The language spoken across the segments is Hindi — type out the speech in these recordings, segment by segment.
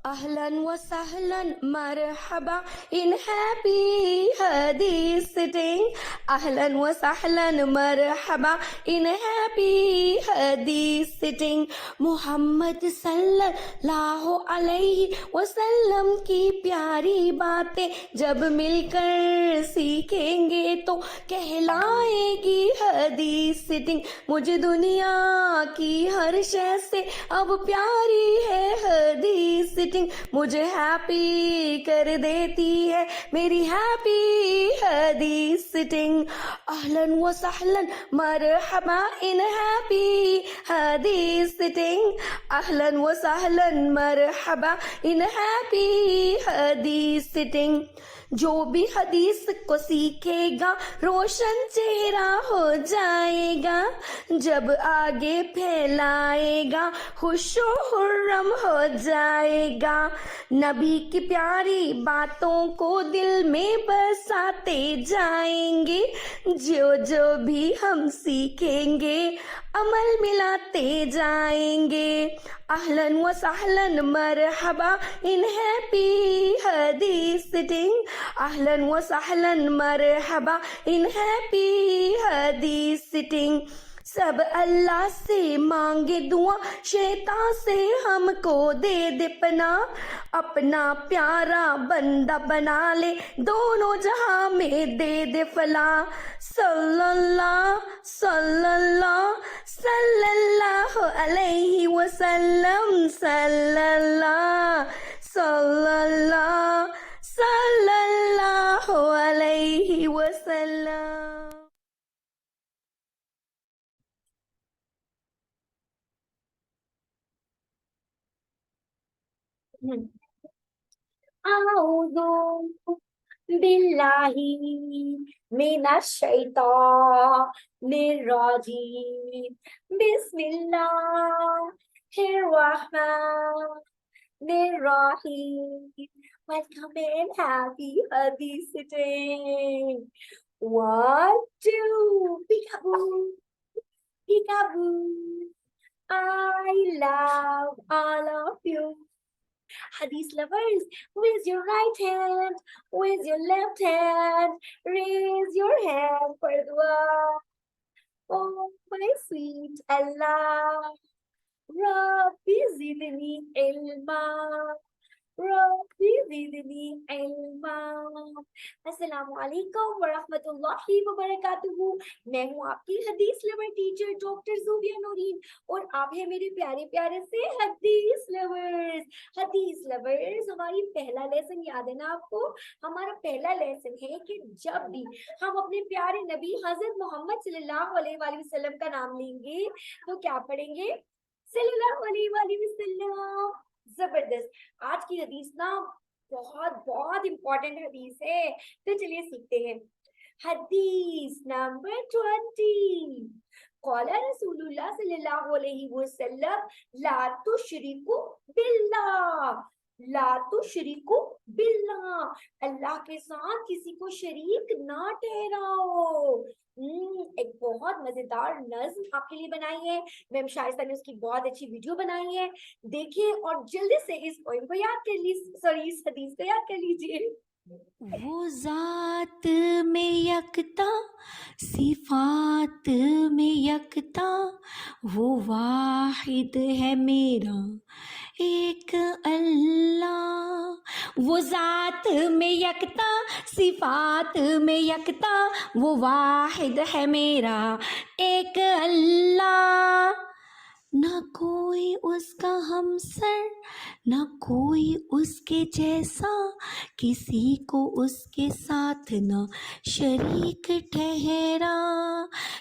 Ahlan wa sahlan marhaba in happy hadith sitting. Ahlan wa sahlan marhaba in happy hadith sitting. Muhammad sallallahu alaihi wasallam की प्यारी बातें जब मिलकर सीखेंगे तो कहलाएगी हदीस सिटिंग. मुझे दुनिया की हर शय से अब प्यारी है हदीस सिटिंग. मुझे हैप्पी कर देती है मेरी हैप्पी हदीस सिटिंग. अहलन व सहलन मरहबा इन हैप्पी हदीस सिटिंग. अहलन व सहलन मरहबा इन हैप्पी हदीस सिटिंग. जो भी हदीस को सीखेगा रोशन चेहरा हो जाएगा. जब आगे फैलाएगा खुशो खुर्रम हो जाएगा. नबी की प्यारी बातों को दिल में बसाते जाएंगे. जो जो भी हम सीखेंगे अमल मिलाते जाएंगे. अहलन व सहलन मरहबा इन हैप्पी हदीस सिटिंग. अहलन व सहलन मरहबा इन हैप्पी हदीस सिटिंग. सब अल्लाह से मांगे दुआ शैतान से हमको दे दे पना. अपना प्यारा बंदा बना ले दोनों जहां में दे दे फला. सल्लल्लाहु सल्लल्लाहु सल्लल्लाहु अलैहि वसल्लम. सल्लल्लाहु सल्लल्लाहु सल्लल्लाहु अलैहि वसल्लम. आऊज़ु बिल्लाहि मिनश शैतानिर रजीम. बिस्मिल्लाहिर रहमानिर रहीम. Welcome and happy hadith sitting. 1, 2, peekaboo, peekaboo. I love all of you. Hadith lovers, with your right hand, with your left hand, raise your hand for dua. Oh, my sweet Allah, Rabbi zidni ilma, Rabbi zidni ilma. अस्सलामु अलैकुम व रहमतुल्लाहि व बरकातुहू. मैं हूँ आपकी हदीस लवर टीचर डॉक्टर ज़ूबिया नूरीन और आप हैं मेरे प्यारे प्यारे से हदीस लवर्स. हदीस लवर्स, हमारी पहला लेसन याद है ना आपको? हमारा पहला लेसन है कि जब भी हम अपने प्यारे नबी हजरत मोहम्मद सल्लल्लाहु अलैहि वसल्लम का नाम लेंगे तो क्या पढ़ेंगे? सल्लल्लाहु अलैहि वसल्लम. जबरदस्त. आज की हदीस ना बहुत बहुत इंपॉर्टेंट हदीस है, तो चलिए सीखते हैं. हदीस नंबर 20. क़ाला रसूलुल्लाह सल्लल्लाहु अलैहि वसल्लम ला तुशरिकु बिल्लाह, ला तुशरिकु बिल्लाह. अल्लाह के साथ किसी को शरीक ना ठहराओ. एक बहुत मजेदार नज्म आपके लिए बनाई है. मैम शाइस्ता ने उसकी बहुत अच्छी वीडियो बनाई है, देखिए और जल्दी से इस पोएम को याद कर लीजिए, सॉरी इस हदीस को याद कर लीजिए. वो जात में यकता सिफात में यकता, वो वाहिद है मेरा एक अल्लाह. वो जात में यकता सिफात में यकता, वो वाहिद है मेरा एक अल्लाह. ना कोई उसका हमसर ना कोई उसके जैसा, किसी को उसके साथ ना शरीक ठहरा.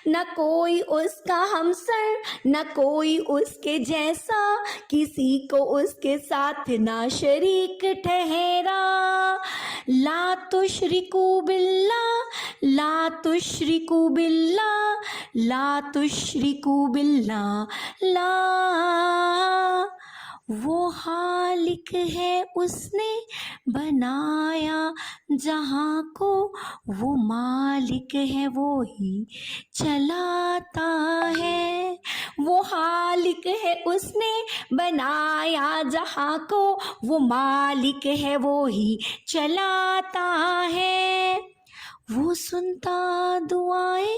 ना कोई उसका हमसर ना कोई उसके जैसा, किसी को उसके साथ ना शरीक ठहरा. ला तुशरिकू बिल्लाह, ला तुशरिकू बिल्लाह, ला तुशरिकू बिल्लाह, ला. वो हालिक है उसने बनाया जहाँ को, वो मालिक है वो ही चलाता है। वो हालिक है उसने बनाया जहाँ को, वो मालिक है वो ही चलाता है। वो सुनता दुआएं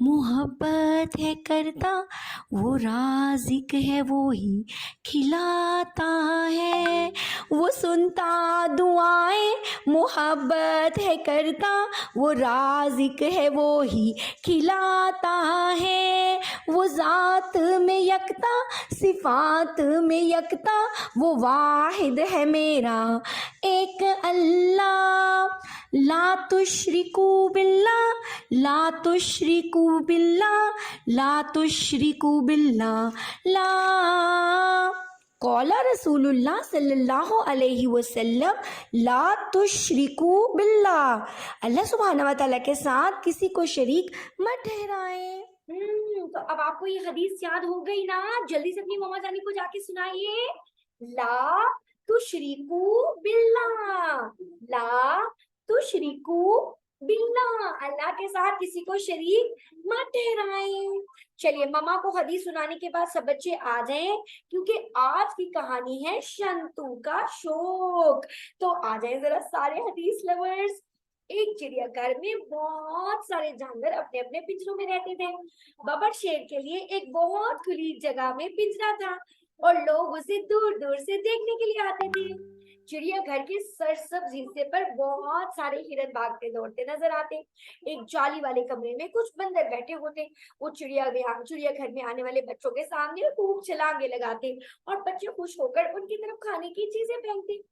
मोहब्बत है करता, वो राज़िक है वो ही खिलाता है। वो सुनता दुआएं मोहब्बत है करता, वो राज़िक है वो ही खिलाता है। वो ज़ात में यकता सिफ़ात में यकता, वो वाहिद है मेरा एक अल्लाह। ला तुश्रिकू बिल्लाह, ला तुश्रिकू बिल्लाह, ला तुश्रिकू बिल्लाह, ला। कौला रसूलुल्लाह सल्लल्लाहु अलैहि वसल्लम ला तुश्रिकू बिल्लाह। अल्लाह सुब्हानहू व तआला के साथ किसी को शरीक मत ठहराएं। तो अब आपको ये हदीस याद हो गई ना? जल्दी से अपनी मम्मा जानी को जाके सुनाइए। ला तुशरिकू बिल्लाह, ला तुशरिकू बिल्लाह, अल्लाह के साथ किसी को शरीक मत ठहराएं। चलिए मम्मा को हदीस सुनाने के बाद सब बच्चे आ जाएं, क्योंकि आज की कहानी है शंतु का शौक। तो आ जाएं जरा सारे हदीस लवर्स। एक चिड़ियाघर में बहुत सारे जानवर अपने अपने पिंजरों में रहते थे। बबर शेर के लिए एक बहुत खुली जगह में पिंजरा था और लोग उसे दूर दूर से देखने के लिए आते थे। चिड़ियाघर के सरसब्ज हिस्से पर बहुत सारे हिरन भागते दौड़ते नजर आते। एक जाली वाले कमरे में कुछ बंदर बैठे होते। वो चिड़ियाघर में आने वाले बच्चों के सामने खूब छलांगे लगाते और बच्चे खुश होकर उनकी तरफ खाने की चीजें फेंकते।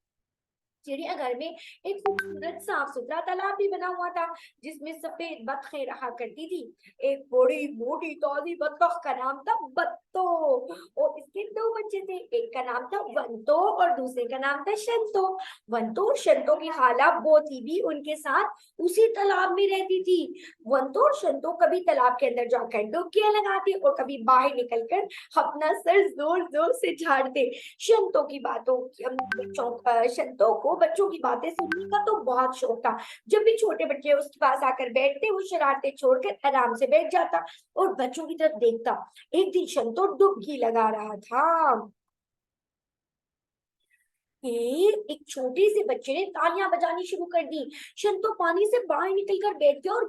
चिड़ियाघर में एक खूबसूरत साफ सुथरा तालाब भी बना हुआ था, जिसमें सफेद बतखें रहा करती थी। एक बड़ी मोटी ताजी बतख का नाम था बत्तो और इसके दो बच्चे थे। एक का नाम था वंतो और दूसरे का नाम था शंतो। वंतो और शंतो की खाला बोती भी उनके साथ उसी तालाब में रहती थी। वंतो और शंतो कभी तालाब के अंदर जाकर डुबकियां लगाते और कभी बाहर निकलकर अपना सर जोर जोर से झाड़ते। शंतो की बातों शंतो को बच्चों की बातें सुनने का तो बहुत शौक था। जब भी छोटे बच्चे उसके पास आकर बैठते, वो शरारतें छोड़कर आराम से बैठ जाता और बच्चों की तरफ देखता। एक दिन शंतो डुबकी लगा रहा था कि एक छोटे से बच्चे ने तालियां बजानी शुरू कर दी। शंतो पानी से बाहर निकलकर बैठ गया और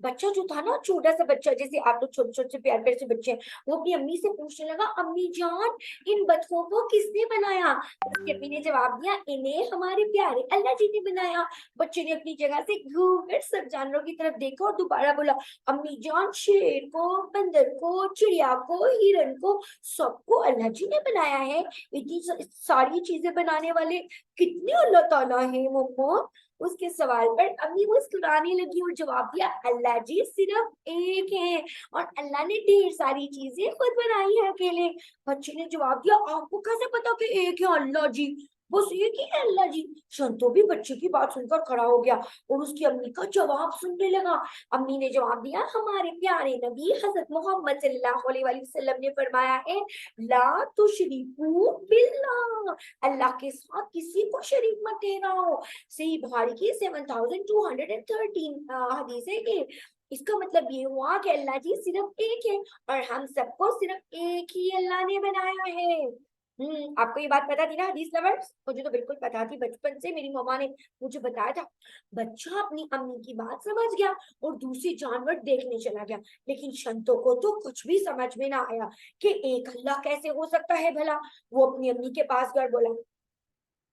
बच्चा जो था ना, छोटा सा बच्चा, जैसे आप लोग छोटे छोटे प्यारे प्यारे से बच्चे हैं, वो अपनी अम्मी से पूछने लगा, अम्मी जान इन बतखों को किसने बनाया? उसकी अम्मी ने जवाब दिया, इन्हें हमारे प्यारे अल्लाह जी ने बनाया। बच्चे ने अपनी जगह से घूमकर सब जानवरों की तरफ देखा और दोबारा बोला, अम्मी जान शेर को, बंदर को, चिड़िया को, हिरन को, सबको अल्लाह जी ने बनाया है। इतनी सारी चीजें बनाने वाले कितने अल्लाह ताला हैं मम्मा? उसके सवाल पर अम्मी मुस्कुराने लगी और जवाब दिया, अल्लाह जी सिर्फ एक है और अल्लाह ने ढेर सारी चीजें खुद बनाई है अकेले। बच्चे ने जवाब दिया, आपको कैसे पता कि एक है अल्लाह जी? बस एक ही है अल्लाह जी। शंतो भी बच्चे की बात सुनकर खड़ा हो गया और उसकी अम्मी का जवाब सुनने लगा। अम्मी ने जवाब दिया, हमारे प्यारे नबी हजरत मोहम्मद सल्लल्लाहु अलैहि वसल्लम ने फरमाया है, ला तुशरिकू बिल्लाह, अल्लाह के साथ किसी को शरीक मत ठहराओ। सही बुखारी की 7213 हदीस है ये। इसका मतलब ये हुआ कि अल्लाह जी सिर्फ एक है और हम सबको सिर्फ एक ही अल्लाह ने बनाया है। आपको ये बात पता थी ना हदीस लवर्स? मुझे तो बिल्कुल पता थी, बचपन से मेरी मम्मा ने मुझे बताया था। बच्चा अपनी अम्मी की बात समझ गया और दूसरे जानवर देखने चला गया, लेकिन शंतो को तो कुछ भी समझ में ना आया कि एक अल्लाह कैसे हो सकता है भला। वो अपनी अम्मी के पास गया, बोला,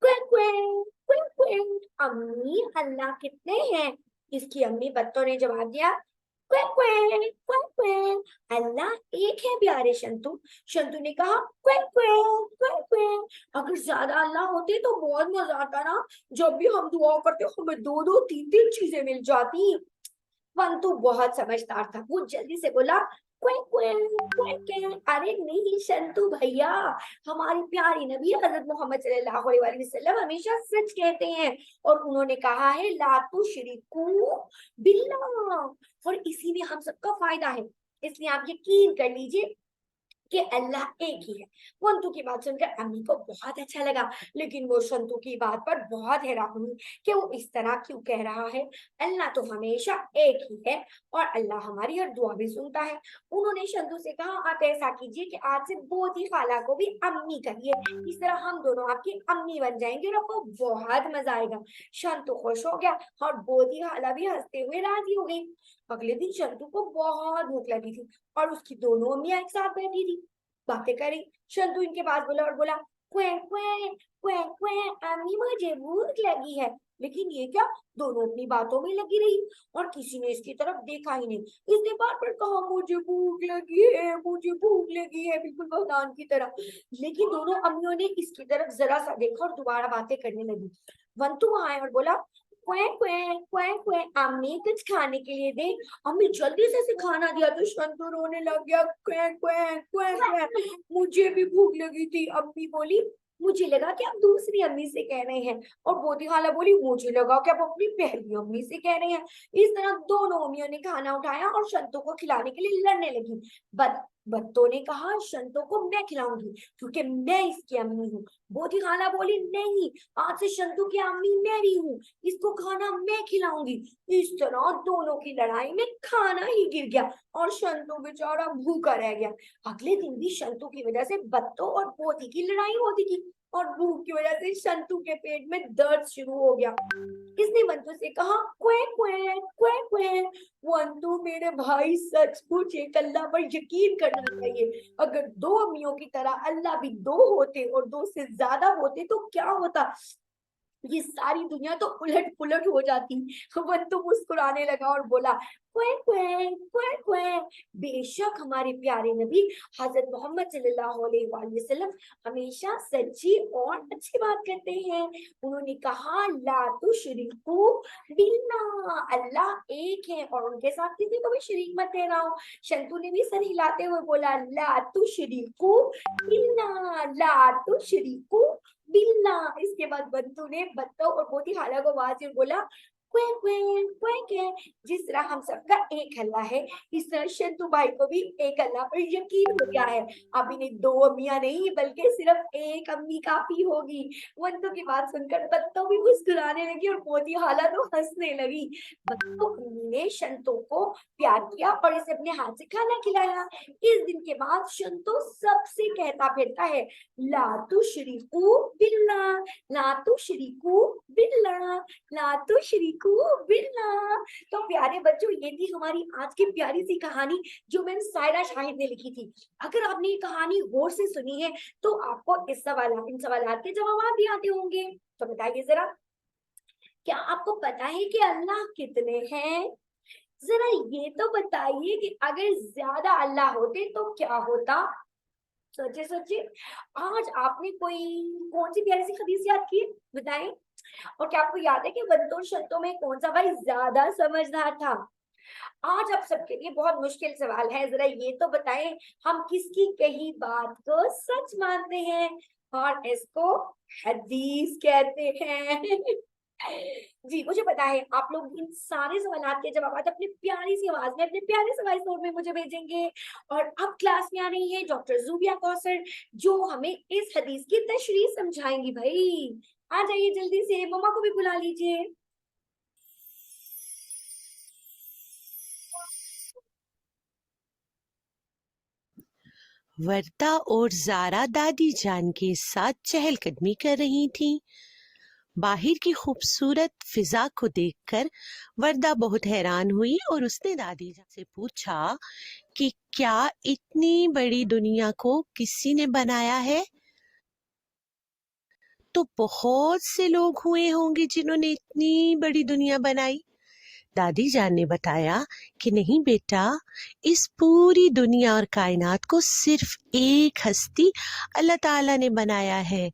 क्विक क्विक क्विक क्विक, अम्मी अल्लाह कितने हैं? इसकी अम्मी बत्तों ने जवाब दिया, क्विक क्विक क्विक क्विक, अल्लाह एक है प्यारे शंतु। शंतु ने कहा, क्विक क्विक क्विक क्विक, अगर ज्यादा अल्लाह होते तो बहुत मजा आता ना। जब भी हम दुआ करते हमें दो दो तीन तीन चीजें मिल जाती। पंतु बहुत समझदार था, वो जल्दी से बोला, क्विक क्विक क्विक क्विक, अरे नहीं शंतु भैया, हमारे प्यारे नबी हजरत मोहम्मद सल्लल्लाहु अलैहि वसल्लम हमेशा सच कहते हैं और उन्होंने कहा है, ला तुशरिकू बिल्लाह, और इसी में हम सबका फायदा है। इसलिए आप यकीन कर लीजिए, कि अल्लाह एक ही है। वंतु की बात सुनकर अम्मी को बहुत अच्छा लगा, लेकिन वो शंतु की बात पर बहुत हैरान हुई कि वो इस तरह क्यों कह रहा है। अल्लाह तो हमेशा एक ही है और अल्लाह हमारी हर दुआ भी सुनता है। उन्होंने शंतु से कहा, आप ऐसा कीजिए कि आज से बोधी खाला को भी अम्मी कहिए, इस तरह हम दोनों आपकी अम्मी बन जाएंगे और आपको बहुत मजा आएगा। शंतु खुश हो गया और बोधी खाला भी हंसते हुए राजी हो गई। अगले दिन शंतु को बहुत भूख लगी थी और उसकी दोनों अम्मियां एक साथ बैठी थी, बातें करी। शंतु इनके पास बोला और बोला, क्वे क्वे क्वे क्वे, अम्मी मुझे भूख लगी है। लेकिन ये क्या, दोनों अपनी बातों में लगी रही और किसी ने इसकी तरफ देखा ही नहीं। इसने बार बार कहा, मुझे भूख लगी है, मुझे भूख लगी है, बिल्कुल भगवान की तरह। लेकिन दोनों अम्मियों ने इसकी तरफ जरा सा देखा और दोबारा बातें करने लगी। वंतु आए और बोला, क्वे क्वे क्वे क्वे, अम्मी कुछ खाने के लिए दे। अम्मी जल्दी से इसे खाना दिया तो शंतु रोने लग गया, क्वे क्वे क्वे क्वे, मुझे भी भूख लगी थी। अम्मी बोली, मुझे लगा कि आप दूसरी अम्मी से कह रहे हैं। और बोधी खाला बोली, मुझे लगा कि आप अपनी पहली अम्मी से कह रहे हैं। इस तरह दोनों अम्मियों ने खाना उठाया और शंतु को खिलाने के लिए लड़ने लगी। बत्तों ने कहा, शंतु को मैं खिलाऊंगी क्योंकि मैं इसकी अम्मी हूँ। बोधी खाला बोली, नहीं, आज से शंतु की अम्मी मेरी हूँ, इसको खाना मैं खिलाऊंगी। इस तरह दोनों की लड़ाई में खाना ही गिर गया और शंतु बेचारा भूखा रह गया। अगले दिन भी शंतु की वजह से बत्तों और पोती की लड़ाई होती थी और भूख की वजह से शंतु के पेट में दर्द शुरू हो गया। इसने वंतु से कहा, क्वे क्वे क्वे क्वे, वंतु मेरे भाई सचमुच एक अल्लाह पर यकीन करना चाहिए। अगर दो अम्मियों की तरह अल्लाह भी दो होते और दो से ज्यादा होते तो क्या होता, ये सारी दुनिया तो उलट पुलट हो जाती। वंतु मुस्कुराने लगा और बोला, क्वे क्वे क्वे क्वे, बेशक हमारे प्यारे नबी हजरत मोहम्मद सल्लल्लाहु अलैहि वसल्लम हमेशा सच्ची और अच्छी बात करते हैं। उन्होंने कहा, ला तुशरिकू बिल्लाह, अल्लाह एक है और उनके साथ किसी को भी शरीक मत ठहराओ। शंतु ने भी सर हिलाते हुए बोला, ला तुशरिकू बिल्लाह, ला तुशरिकू बिल्ला। इसके बाद बंतु ने बत्तों और मोती खाला को आवाज में बोला, क्वे क्वे क्वे क्वे, जिस तरह हम सबका एक अल्लाह है, इस तरह शंतु भाई को भी एक अल्लाह पर यकीन हो गया है। अब इन्हें दो अम्मियां नहीं बल्कि सिर्फ एक अम्मी काफी होगी। बंतु की बात सुनकर बत्तों भी मुस्कुराने लगी और मोती खाला तो हंसने लगी। बत्तों अम्मी ने शंतु को प्यार किया और इसे अपने हाथ से खाना खिलाया। इस दिन के बाद शंतु सबसे कहता फिरता है, ला तुशरिकू बिल्ला, ला तुशरिकू बिल्ला, ला तुशरिकू बिल्ला। तो प्यारे बच्चों, ये थी हमारी आज की प्यारी सी कहानी जो मैम सायरा शाहिद ने लिखी थी। अगर आपने ये कहानी गौर से सुनी है तो आपको इन सवालों के जवाब भी आते होंगे। तो बताइए जरा, क्या आपको पता है कि अल्लाह कितने हैं? जरा ये तो बताइए कि अगर ज्यादा अल्लाह होते तो क्या होता। सोचिए सोचिए, आज आपने कौन सी प्यारी सी हदीस याद की, बताएं। और क्या आपको याद है कि बंतों शर्तों में कौन सा भाई ज्यादा समझदार था? आज आप सबके लिए बहुत मुश्किल सवाल है, जरा ये तो बताएं, हम किसकी कही बात को सच मानते हैं और इसको हदीस कहते हैं? जी मुझे पता है आप लोग इन सारे सवालों के जवाब अपनी प्यारी सी आवाज में अपने प्यारे से वॉइस नोट में मुझे भेजेंगे। और अब क्लास में आ रही है डॉक्टर जूबिया कौसर जो हमें इस हदीस की तशरीह समझाएंगी। भाई आ जाइए जल्दी से, मम्मा को भी बुला लीजिए। वर्दा और जारा दादी जान के साथ चहलकदमी कर रही थीं। बाहर की खूबसूरत फिजा को देखकर वर्दा बहुत हैरान हुई और उसने दादी जान से पूछा कि क्या इतनी बड़ी दुनिया को किसी ने बनाया है? तो बहुत से लोग हुए होंगे जिन्होंने इतनी बड़ी दुनिया बनाई। दादी जान ने बताया कि नहीं बेटा, इस पूरी दुनिया और कायनात को सिर्फ एक हस्ती अल्लाह ताला ने बनाया है।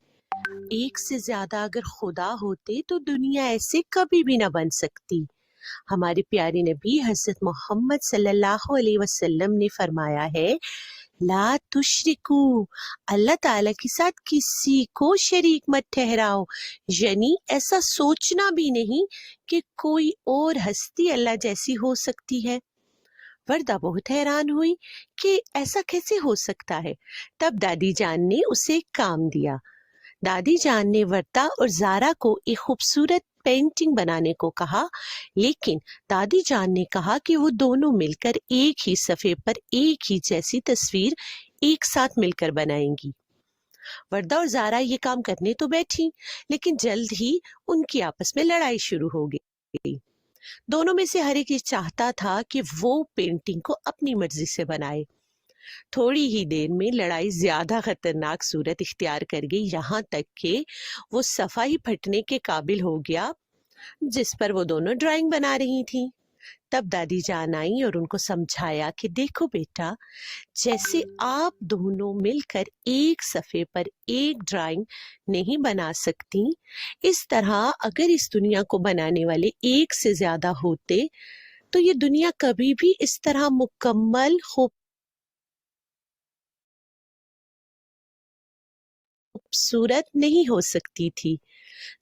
एक से ज्यादा अगर खुदा होते तो दुनिया ऐसे कभी भी ना बन सकती। हमारे प्यारे नबी हजरत मोहम्मद सल्लल्लाहु अलैहि वसल्लम ने फरमाया है, ला तुशरिकू, अल्लाह ताला के साथ किसी को शरीक मत ठहराओ, यानी ऐसा सोचना भी नहीं कि कोई और हस्ती अल्लाह जैसी हो सकती है। वरदा बहुत हैरान हुई कि ऐसा कैसे हो सकता है। तब दादी जान ने उसे एक काम दिया। दादी जान ने वर्दा और जारा को एक खूबसूरत पेंटिंग बनाने को कहा, लेकिन दादी जान ने कहा कि वो दोनों मिलकर एक ही सफ़े पर एक ही जैसी तस्वीर एक साथ मिलकर बनाएंगी। वर्दा और जारा ये काम करने तो बैठी, लेकिन जल्द ही उनकी आपस में लड़ाई शुरू हो गई। दोनों में से हर एक ये चाहता था कि वो पेंटिंग को अपनी मर्जी से बनाए। थोड़ी ही देर में लड़ाई ज्यादा खतरनाक सूरत इख्तियार कर गई, यहाँ तक कि वो सफा ही फटने के काबिल हो गया जिस पर वो दोनों ड्राइंग बना रही थीं। तब दादी जान आई और उनको समझाया कि देखो बेटा, जैसे आप दोनों मिलकर एक सफ़े पर एक ड्राइंग नहीं बना सकती, इस तरह अगर इस दुनिया को बनाने वाले एक से ज्यादा होते तो ये दुनिया कभी भी इस तरह मुकम्मल खूबसूरत नहीं हो सकती थी।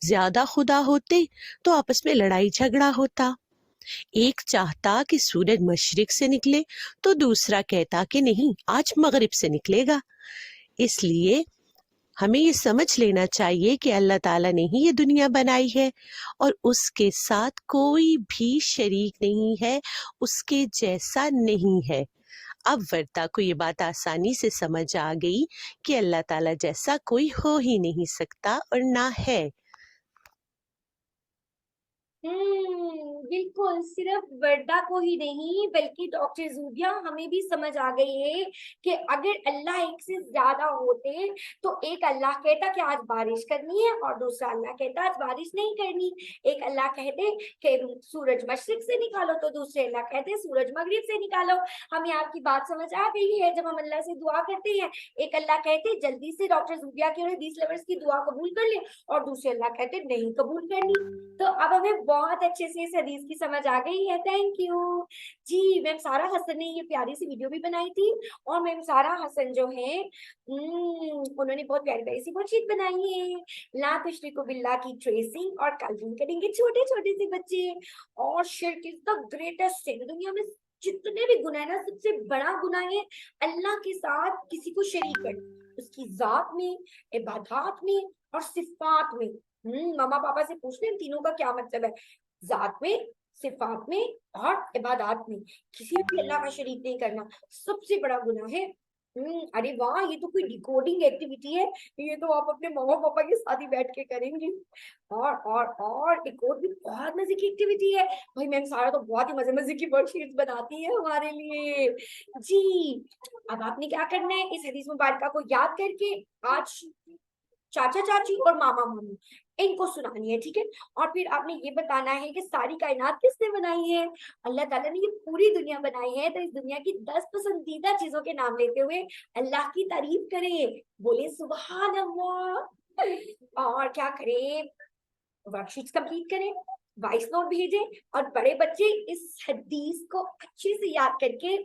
ज्यादा खुदा होते तो आपस में लड़ाई झगड़ा होता। एक चाहता कि सूरज मशरिक से निकले तो दूसरा कहता कि नहीं, आज मगरिब से निकलेगा। इसलिए हमें ये समझ लेना चाहिए कि अल्लाह ताला ने ही ये दुनिया बनाई है और उसके साथ कोई भी शरीक नहीं है, उसके जैसा नहीं है। अब वर्दा को ये बात आसानी से समझ आ गई कि अल्लाह ताला जैसा कोई हो ही नहीं सकता और ना है। बिल्कुल, सिर्फ वर्दा को ही नहीं बल्कि डॉक्टर ज़ूबिया हमें भी समझ आ गई है कि अगर अल्लाह एक से ज्यादा होते तो एक अल्लाह कहता कि आज बारिश करनी है और दूसरा अल्लाह कहता आज बारिश नहीं करनी। एक अल्लाह कहते कि सूरज मशरिक से निकालो तो दूसरे अल्लाह कहते सूरज मगरिब से निकालो। हमें आपकी बात समझ आ गई है। जब हम अल्लाह से दुआ करते हैं, एक अल्लाह कहते जल्दी से डॉक्टर ज़ूबिया की और हदीस लवर्स की दुआ कबूल कर ले और दूसरे अल्लाह कहते नहीं कबूल करनी। तो अब हमें बहुत अच्छे से इस हदीस की समझ आ गई है। Thank you ji. मैम सारा हसन ने ये प्यारी सी वीडियो भी बनाई थी और मैम सारा हसन जो है उन्होंने बहुत प्यारी प्यारी सी वर्कशीट बनाई है। ला तुशरिकु बिल्लाह की ट्रेसिंग और कलरिंग करेंगे छोटे छोटे से बच्चे। और शिर्क इज द ग्रेटेस्ट सिन। दुनिया में जितने भी गुनाह है ना, सबसे बड़ा गुनाह है अल्लाह के साथ किसी को शरीक करना, उसकी जात में, इबादत में और सिफात में। मामा पापा से पूछ लें तीनों का क्या मतलब है। जात में, सिफात में और इबादत में किसी भी अल्लाह का शरीक नहीं करना सबसे बड़ा गुनाह है। अरे वाह, ये तो कोई डिकोडिंग एक्टिविटी है। ये तो आप अपने मामा पापा के साथ ही बैठ के करेंगे। और एक और भी बहुत मजे की एक्टिविटी है। भाई मैम सारा तो बहुत ही मजे मजे की वर्कशीट्स बनाती है हमारे लिए जी। अब आपने क्या करना है, इस हदीस मुबारका को याद करके आज चाचा चाची और मामा मामी इनको सुनानी है, ठीक है। और फिर आपने ये बताना है कि सारी कायनात किसने बनाई है। अल्लाह ताला ने ये पूरी दुनिया बनाई है, तो इस दुनिया की 10 पसंदीदा चीजों के नाम लेते हुए अल्लाह की तारीफ करें, बोले सुभान अल्लाह। और क्या करें, वर्कशीट्स कंप्लीट करें, वॉइस नोट भेजें और बड़े बच्चे इस हदीस को अच्छे से याद करके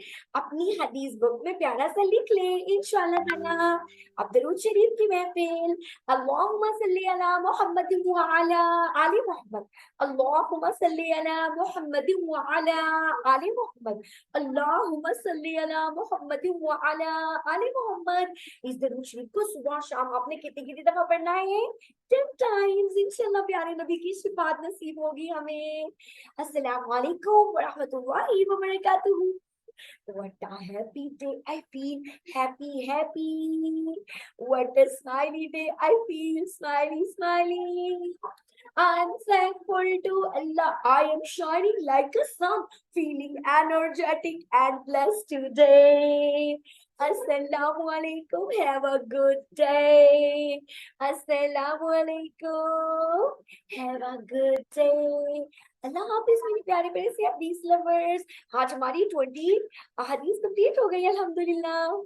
अपनी हदीस बुक में प्यारा सा लिख लें इंशाल्लाह ताला। अब दरूद शरीफ की महफिल। अल्लाहुम्मा सल्ली अला मुहम्मद व अला आलि मुहम्मद। अल्लाहुम्मा सल्ली अला मुहम्मद व अला आलि मुहम्मद। अल्लाहुम्मा सल्ली अला मुहम्मद व अला आलि मुहम्मद। इस दरूद शरीफ को सुबह शाम आपने कितनी कितनी दफा पढ़ना है, 10 टाइम्स। इंशाल्लाह प्यारे नबी की शिफात नसीब होगी हमें। अस्सलाम वालेकुम व रहमतुल्लाहि व बरकातुहू। What a happy day I feel, happy. What a smiley day I feel, smiley. I'm thankful to Allah. I am shining like a sun, feeling energetic and blessed today. Assalamu alaikum. Have a good day. Assalamu alaikum. Have a good day. अल्लाह हाफिज मेरे प्यारे प्यारे से हदीस लवर्स। आज हमारी 20 हदीस कंप्लीट हो गई अल्हम्दुलिल्लाह।